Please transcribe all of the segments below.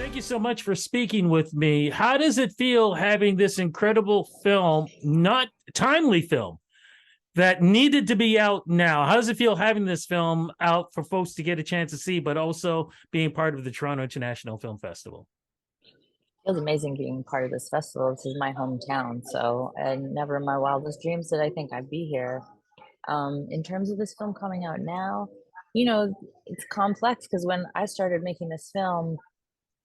Thank you so much for speaking with me. How does it feel having this incredible film, not timely film, that needed to be out now? How does it feel having this film out for folks to get a chance to see, but also being part of the Toronto International Film Festival? Feels amazing being part of this festival. This is my hometown, so and never in my wildest dreams did I think I'd be here. In terms of this film coming out now, it's complex because when I started making this film,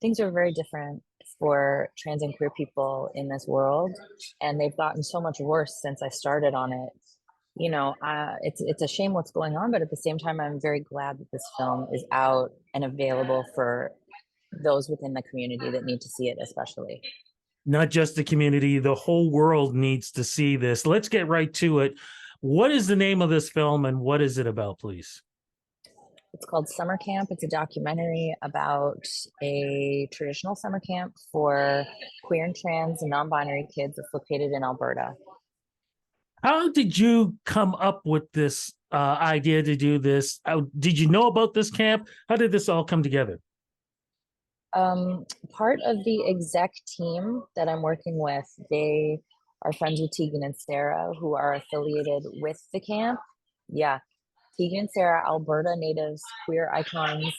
things were very different for trans and queer people in this world, and they've gotten so much worse since I started on it. It's a shame what's going on, but at the same time, I'm very glad that this film is out and available for those within the community that need to see it, especially. Not just the community, the whole world needs to see this. Let's get right to it. What is the name of this film and what is it about, please? It's called Summer Camp. It's a documentary about a traditional summer camp for queer and trans and non-binary kids that's located in Alberta. How did you come up with this idea to do this? Did you know about this camp? How did this all come together? Part of the exec team that I'm working with, they are friends with Tegan and Sarah, who are affiliated with the camp. Yeah, Tegan and Sarah, Alberta natives, queer icons.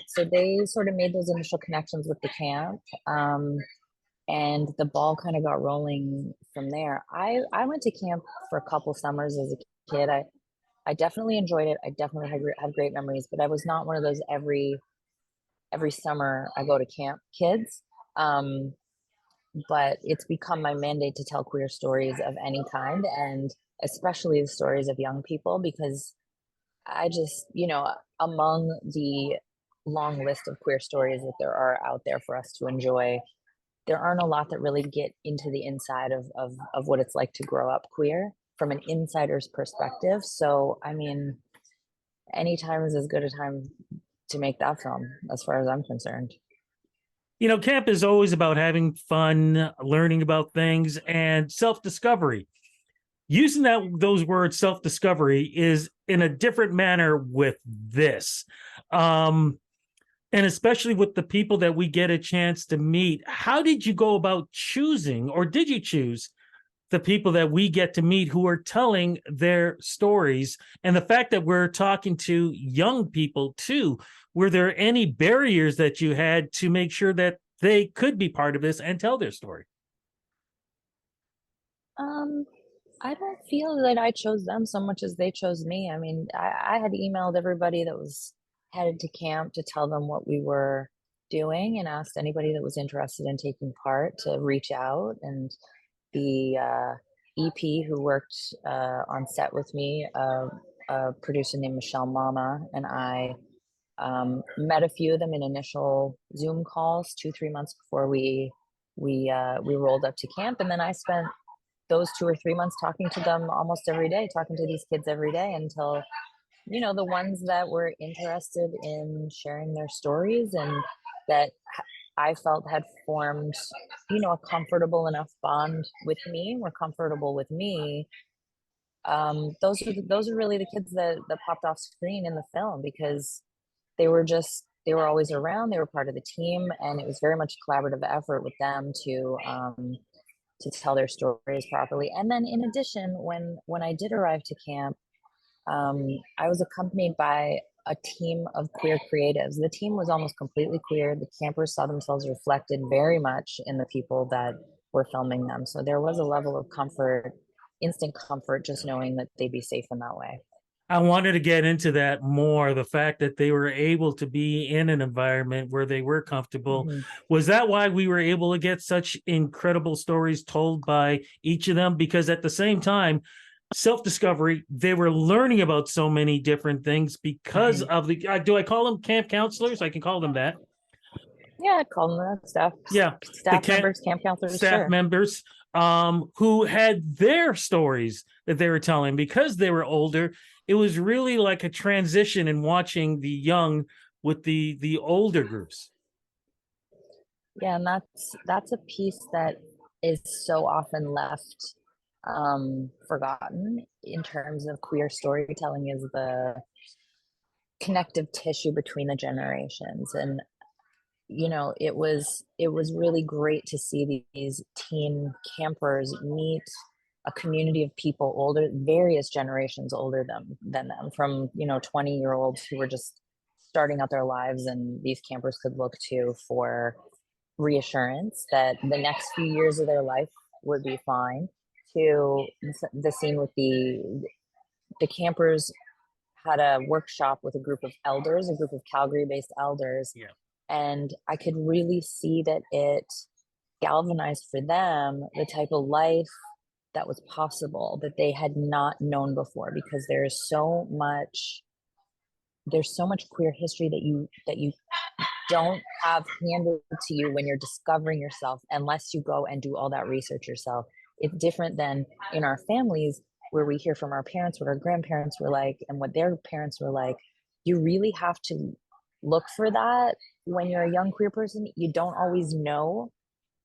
So they sort of made those initial connections with the camp. And the ball kind of got rolling from there. I went to camp for a couple summers as a kid. I definitely enjoyed it. I definitely have great memories, but I was not one of those every summer I go to camp kids. Um, but it's become my mandate to tell queer stories of any kind, and especially the stories of young people, because I just, among the long list of queer stories that there are out there for us to enjoy, there aren't a lot that really get into the inside of what it's like to grow up queer from an insider's perspective. So, I mean, any time is as good a time to make that film, as far as I'm concerned. You know, camp is always about having fun, learning about things, and self-discovery. Using those words, self-discovery, is in a different manner with this. And especially with the people that we get a chance to meet. How did you go about choosing, or did you choose the people that we get to meet who are telling their stories? And the fact that we're talking to young people too, were there any barriers that you had to make sure that they could be part of this and tell their story? Um, I don't feel that I chose them so much as they chose me. I mean, I had emailed everybody that was headed to camp to tell them what we were doing and asked anybody that was interested in taking part to reach out. And the EP who worked on set with me, a producer named Michelle Mama, and I met a few of them in initial Zoom calls 2, 3 months before we rolled up to camp, and then I spent those 2 or 3 months talking to them almost every day, talking to these kids every day until, the ones that were interested in sharing their stories and that I felt had formed, a comfortable enough bond with me, were comfortable with me. Those are really the kids that popped off screen in the film, because they were always around, they were part of the team, and it was very much a collaborative effort with them to tell their stories properly. And then in addition, when I did arrive to camp, I was accompanied by a team of queer creatives. The team was almost completely queer. The campers saw themselves reflected very much in the people that were filming them. So there was a level of comfort, instant comfort, just knowing that they'd be safe in that way. I wanted to get into that more, the fact that they were able to be in an environment where they were comfortable. Mm-hmm. Was that why we were able to get such incredible stories told by each of them? Because at the same time, self-discovery, they were learning about so many different things because Mm-hmm. of the, do I call them camp counselors? I can call them that. Yeah, I'd call them that. Yeah, the Staff camp members, camp counselors, staff sure. members who had their stories that they were telling because they were older. It was really like a transition in watching the young with the older groups. Yeah, and that's a piece that is so often left forgotten in terms of queer storytelling, is the connective tissue between the generations. And it was really great to see these teen campers meet a community of people older, various generations older than them, from 20-year-olds who were just starting out their lives, and these campers could look to for reassurance that the next few years of their life would be fine, to the scene with the campers had a workshop with a group of elders, a group of Calgary-based elders, Yeah. and I could really see that it galvanized for them the type of life that was possible that they had not known before, because there's so much queer history that you don't have handed to you when you're discovering yourself, unless you go and do all that research yourself. It's different than in our families, where we hear from our parents what our grandparents were like and what their parents were like. You really have to look for that when you're a young queer person. You don't always know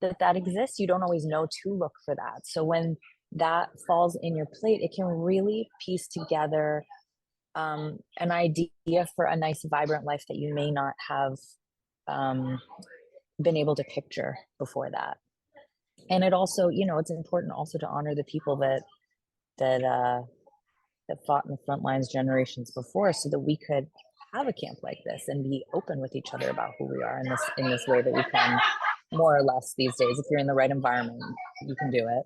that exists. You don't always know to look for that. So when that falls in your plate, it can really piece together an idea for a nice, vibrant life that you may not have been able to picture before that. And it also, it's important also to honor the people that fought in the front lines generations before, so that we could have a camp like this and be open with each other about who we are in this way that we can, more or less, these days. If you're in the right environment, you can do it.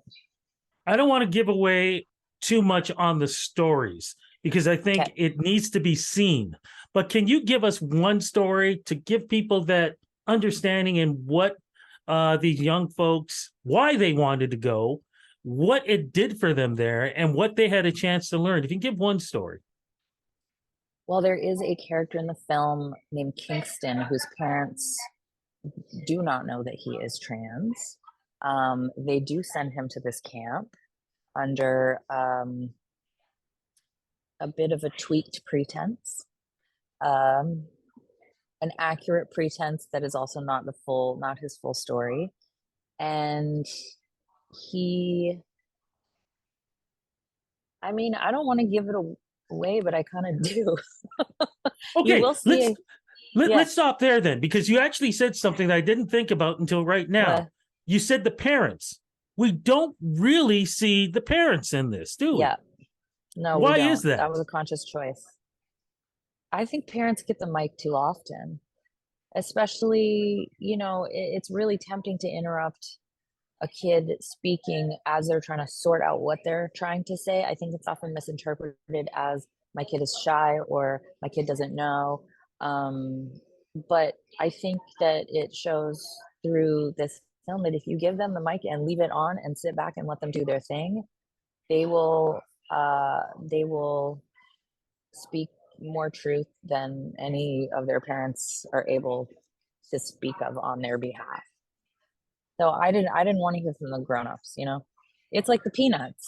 I don't want to give away too much on the stories because I think Okay. it needs to be seen. But can you give us one story to give people that understanding and what these young folks, why they wanted to go, what it did for them there, and what they had a chance to learn? If you can give one story. Well, there is a character in the film named Kingston whose parents do not know that he is trans. They do send him to this camp under a bit of a tweaked pretense, an accurate pretense that is also not his full story. And I don't want to give it away, but I kind of do. You Okay, will see. let's stop there then, because you actually said something that I didn't think about until right now. What? You said the parents. We don't really see the parents in this, do we? Yeah. No, we Why don't. is that? That was a conscious choice. I think parents get the mic too often, especially, it's really tempting to interrupt a kid speaking as they're trying to sort out what they're trying to say. I think it's often misinterpreted as my kid is shy or my kid doesn't know. But I think that it shows through this film that if you give them the mic and leave it on and sit back and let them do their thing, they will speak more truth than any of their parents are able to speak of on their behalf. So I didn't want to hear from the grown-ups. It's like the Peanuts.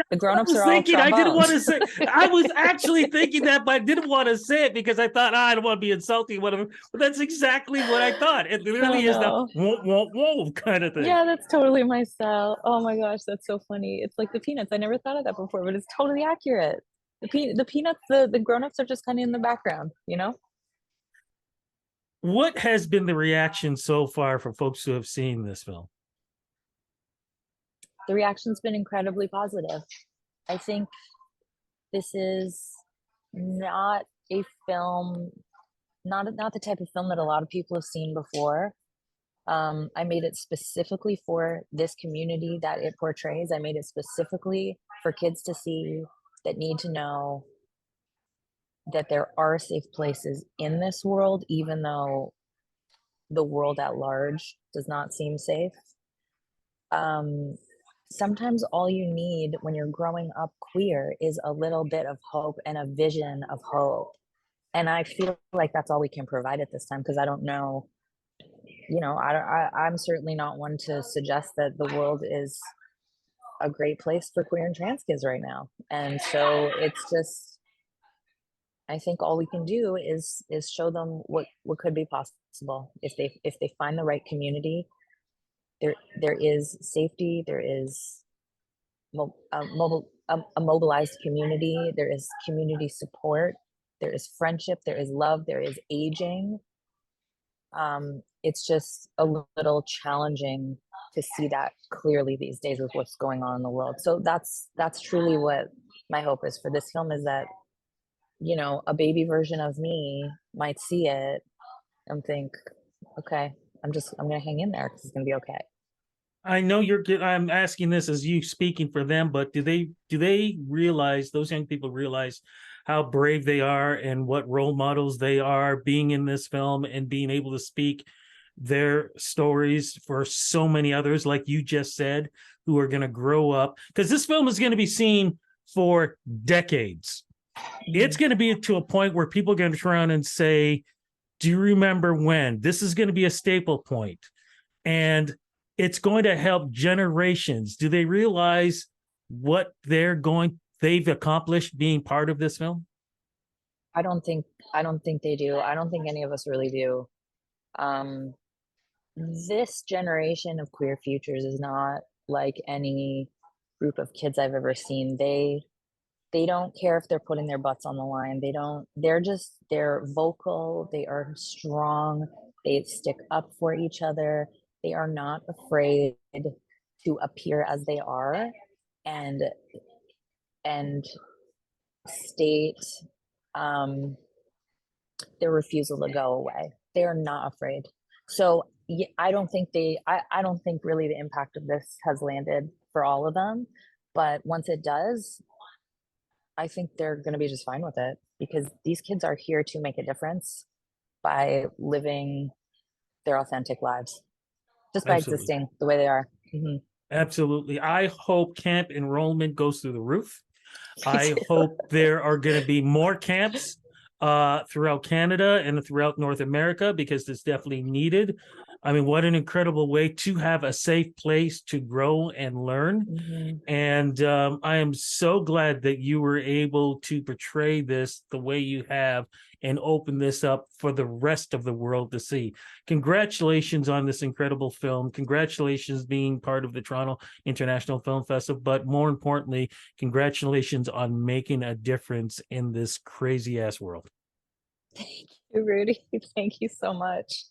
The I grown-ups was are all thinking, I didn't want trombones. to say, I was actually thinking that, but I didn't want to say it because I thought, I don't want to be insulting, whatever. But that's exactly what I thought. It literally is the No. whoa, whoa, whoa kind of thing. Yeah, that's totally my style. Oh my gosh, that's so funny. It's like the Peanuts. I never thought of that before, but it's totally accurate. The Peanuts, the grown-ups are just kind of in the background. What has been the reaction so far for folks who have seen this film? The reaction's been incredibly positive. I think this is not a film, not the type of film that a lot of people have seen before. I made it specifically for this community that it portrays. I made it specifically for kids to see, that need to know that there are safe places in this world, even though the world at large does not seem safe. Sometimes all you need when you're growing up queer is a little bit of hope and a vision of hope. And I feel like that's all we can provide at this time, because I don't know, I'm certainly not one to suggest that the world is a great place for queer and trans kids right now. And so it's just, I think all we can do is show them what could be possible if they find the right community. There is safety, there is a mobilized community, there is community support, there is friendship, there is love, there is aging. It's just a little challenging to see that clearly these days with what's going on in the world. So that's truly what my hope is for this film, is that, a baby version of me might see it and think, okay, I'm gonna hang in there because it's gonna be okay. I know I'm asking this as you speaking for them, but do they realize, those young people realize how brave they are and what role models they are being in this film and being able to speak their stories for so many others, like you just said, who are going to grow up? Because this film is going to be seen for decades. It's going to be to a point where people are going to turn around and say, do you remember when? This is going to be a staple point. And it's going to help generations. Do they realize what they've accomplished being part of this film? I don't think they do. I don't think any of us really do. Um, this generation of queer futures is not like any group of kids I've ever seen. They don't care if they're putting their butts on the line. They're vocal, they are strong, they stick up for each other. They are not afraid to appear as they are, and and state um their refusal to go away. They are not afraid. So I don't think really the impact of this has landed for all of them. But once it does, I think they're going to be just fine with it, because these kids are here to make a difference by living their authentic lives, just by Absolutely. existing the way they are. Mhm. Absolutely. I hope camp enrollment goes through the roof. Me I too. hope there are going to be more camps throughout Canada and throughout North America, because it's definitely needed. I mean, what an incredible way to have a safe place to grow and learn. Mhm. And I am so glad that you were able to portray this the way you have and open this up for the rest of the world to see. Congratulations on this incredible film. Congratulations being part of the Toronto International Film Festival. But more importantly, congratulations on making a difference in this crazy ass world. Thank you, Rudy. Thank you so much.